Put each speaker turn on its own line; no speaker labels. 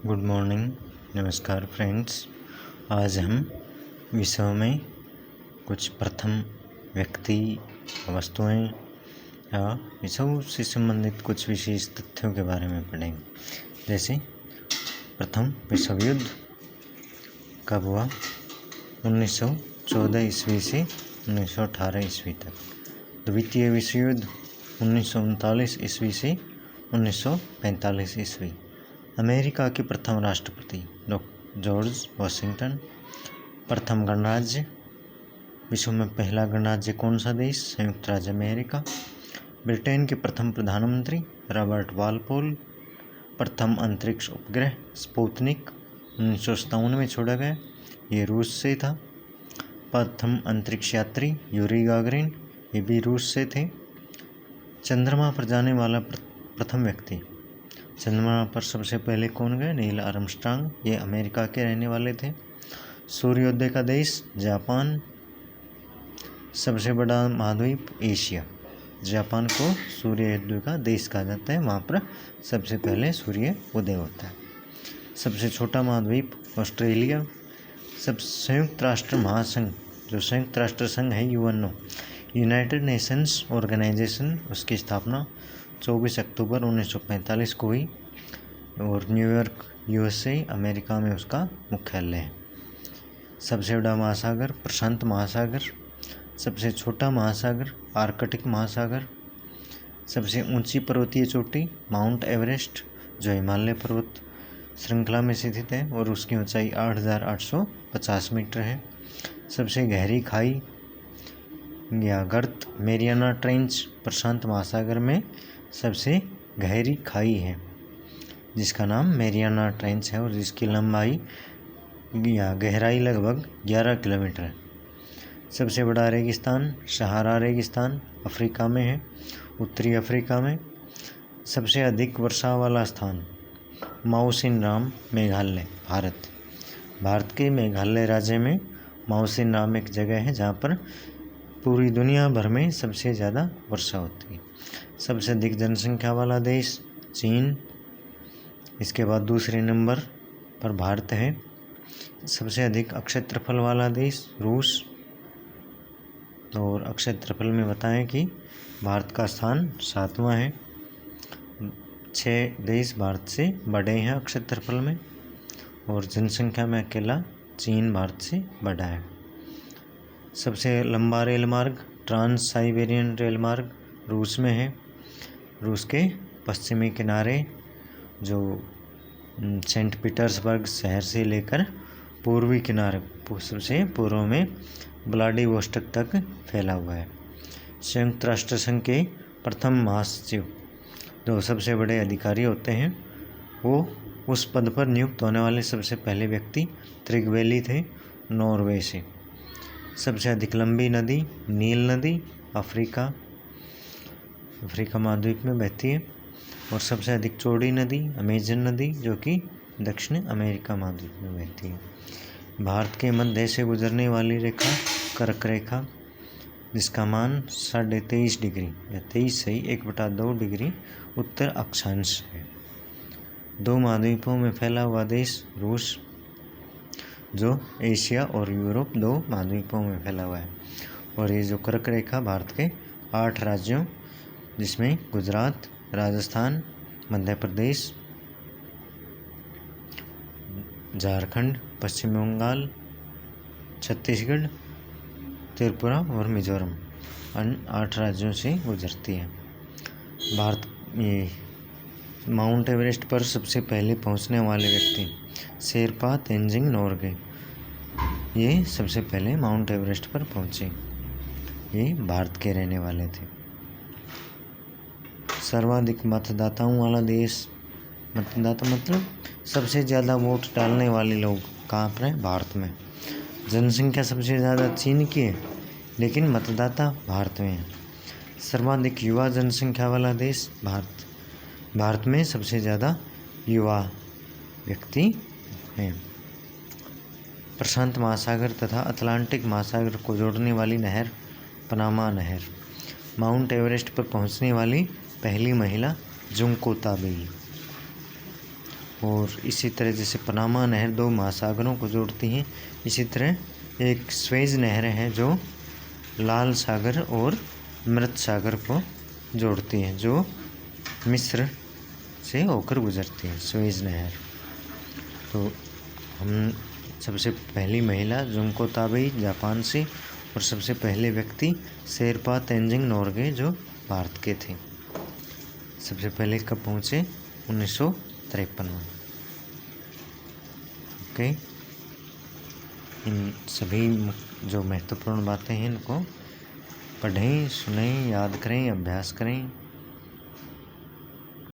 Good morning, नमस्कार friends. आज हम विषयों में कुछ प्रथम व्यक्ति, वस्तुएं या विषयों से संबंधित कुछ विशेष तथ्यों के बारे में पढ़ेंगे। जैसे प्रथम विश्व युद्ध कब हुआ? 1914 ईस्वी से 1918 ईस्वी तक। द्वितीय विश्व युद्ध 1939 ईस्वी से 1945 ईस्वी। अमेरिका के प्रथम राष्ट्रपति जॉर्ज वॉशिंगटन। प्रथम गणराज्य, विश्व में पहला गणराज्य कौन सा देश? संयुक्त राज्य अमेरिका। ब्रिटेन के प्रथम प्रधानमंत्री रॉबर्ट वालपोल। प्रथम अंतरिक्ष उपग्रह स्पुतनिक 1957 में छोड़ा गया, ये रूस से था। प्रथम अंतरिक्ष यात्री यूरी गागरिन, ये भी रूस से थे। चंद्रमा पर जाने वाला प्रथम व्यक्ति, चंद्रमा पर सबसे पहले कौन गए? नील आर्मस्ट्रांग, ये अमेरिका के रहने वाले थे। सूर्योदय का देश जापान। सबसे बड़ा महाद्वीप एशिया। जापान को सूर्योदय का देश कहा जाता है, वहाँ पर सबसे पहले सूर्य उदय होता है। सबसे छोटा महाद्वीप ऑस्ट्रेलिया। सब संयुक्त राष्ट्र महासंघ, जो संयुक्त राष्ट्र संघ है यूएनओ, यूनाइटेड नेशंस ऑर्गेनाइजेशन, उसकी स्थापना 24 अक्टूबर 1945 को हुई और न्यूयॉर्क यूएसए अमेरिका में उसका मुख्यालय है। सबसे बड़ा महासागर प्रशांत महासागर। सबसे छोटा महासागर आर्कटिक महासागर। सबसे ऊंची पर्वतीय चोटी माउंट एवरेस्ट, जो हिमालय पर्वत श्रृंखला में स्थित है और उसकी ऊंचाई 8,850 मीटर है। सबसे गहरी खाई या गर्त मेरियाना ट्रेंच, प्रशांत महासागर में सबसे गहरी खाई है जिसका नाम मेरियाना ट्रेंच है और जिसकी लंबाई या गहराई लगभग 11 किलोमीटर है। सबसे बड़ा रेगिस्तान सहारा रेगिस्तान अफ्रीका में है, उत्तरी अफ्रीका में। सबसे अधिक वर्षा वाला स्थान माउसिनराम मेघालय, भारत। भारत के मेघालय राज्य में माउसिनराम एक जगह है जहाँ पर पूरी दुनिया भर में सबसे ज़्यादा वर्षा होती है। सबसे अधिक जनसंख्या वाला देश चीन, इसके बाद दूसरे नंबर पर भारत है। सबसे अधिक क्षेत्रफल वाला देश रूस, और क्षेत्रफल में बताएं कि भारत का स्थान 7वां है। 6 देश भारत से बड़े हैं क्षेत्रफल में और जनसंख्या में अकेला चीन भारत से बड़ा है। सबसे लंबा रेल मार्ग ट्रांस साइबेरियन रेल मार्ग रूस में है। रूस के पश्चिमी किनारे जो सेंट पीटर्सबर्ग शहर से लेकर पूर्वी किनारे सबसे पूर्व में व्लादिवोस्टोक तक फैला हुआ है। संयुक्त राष्ट्र संघ के प्रथम महासचिव, जो सबसे बड़े अधिकारी होते हैं, वो उस पद पर नियुक्त होने वाले सबसे पहले व्यक्ति त्रिगवेली थे, नॉर्वे से। सबसे अधिक लंबी नदी नील नदी अफ्रीका महाद्वीप में बहती है। और सबसे अधिक चौड़ी नदी अमेजन नदी, जो कि दक्षिण अमेरिका महाद्वीप में बहती है। भारत के मध्य से गुजरने वाली रेखा कर्क रेखा, जिसका मान 23.5 डिग्री या 23.1/2 डिग्री उत्तर अक्षांश है। 2 महाद्वीपों में फैला हुआ देश रूस, जो एशिया और यूरोप 2 महाद्वीपों में फैला हुआ है। और ये जो कर्क रेखा भारत के 8 राज्यों, जिसमें गुजरात, राजस्थान, मध्य प्रदेश, झारखंड, पश्चिम बंगाल, छत्तीसगढ़, त्रिपुरा और मिजोरम, अन्य 8 राज्यों से गुजरती है। भारत ये माउंट एवरेस्ट पर सबसे पहले पहुंचने वाले व्यक्ति शेरपा तेंजिंग नोरगे, ये सबसे पहले माउंट एवरेस्ट पर पहुंचे। ये भारत के रहने वाले थे। सर्वाधिक मतदाताओं वाला देश, मतदाता मतलब सबसे ज़्यादा वोट डालने वाले लोग कहाँ पर हैं? भारत में। जनसंख्या सबसे ज़्यादा चीन की है, लेकिन मतदाता भारत में है। सर्वाधिक युवा जनसंख्या वाला देश भारत। भारत में सबसे ज़्यादा युवा व्यक्ति हैं। प्रशांत महासागर तथा अटलांटिक महासागर को जोड़ने वाली नहर पनामा नहर। माउंट एवरेस्ट पर पहुंचने वाली पहली महिला जुंको ताबेई। और इसी तरह जैसे पनामा नहर 2 महासागरों को जोड़ती है, इसी तरह एक स्वेज नहर है जो लाल सागर और मृत सागर को जोड़ती है, जो मिस्र से होकर गुजरती है, स्वेज नहर। तो हम सबसे पहली महिला जुंको ताबेई जापान से, और सबसे पहले व्यक्ति शेरपा तेंजिंग नोरगे जो भारत के थे। सबसे पहले कब पहुँचे? 1953 में। ओके, इन सभी जो महत्वपूर्ण बातें हैं इनको पढ़ें, सुनें, याद करें, अभ्यास करें।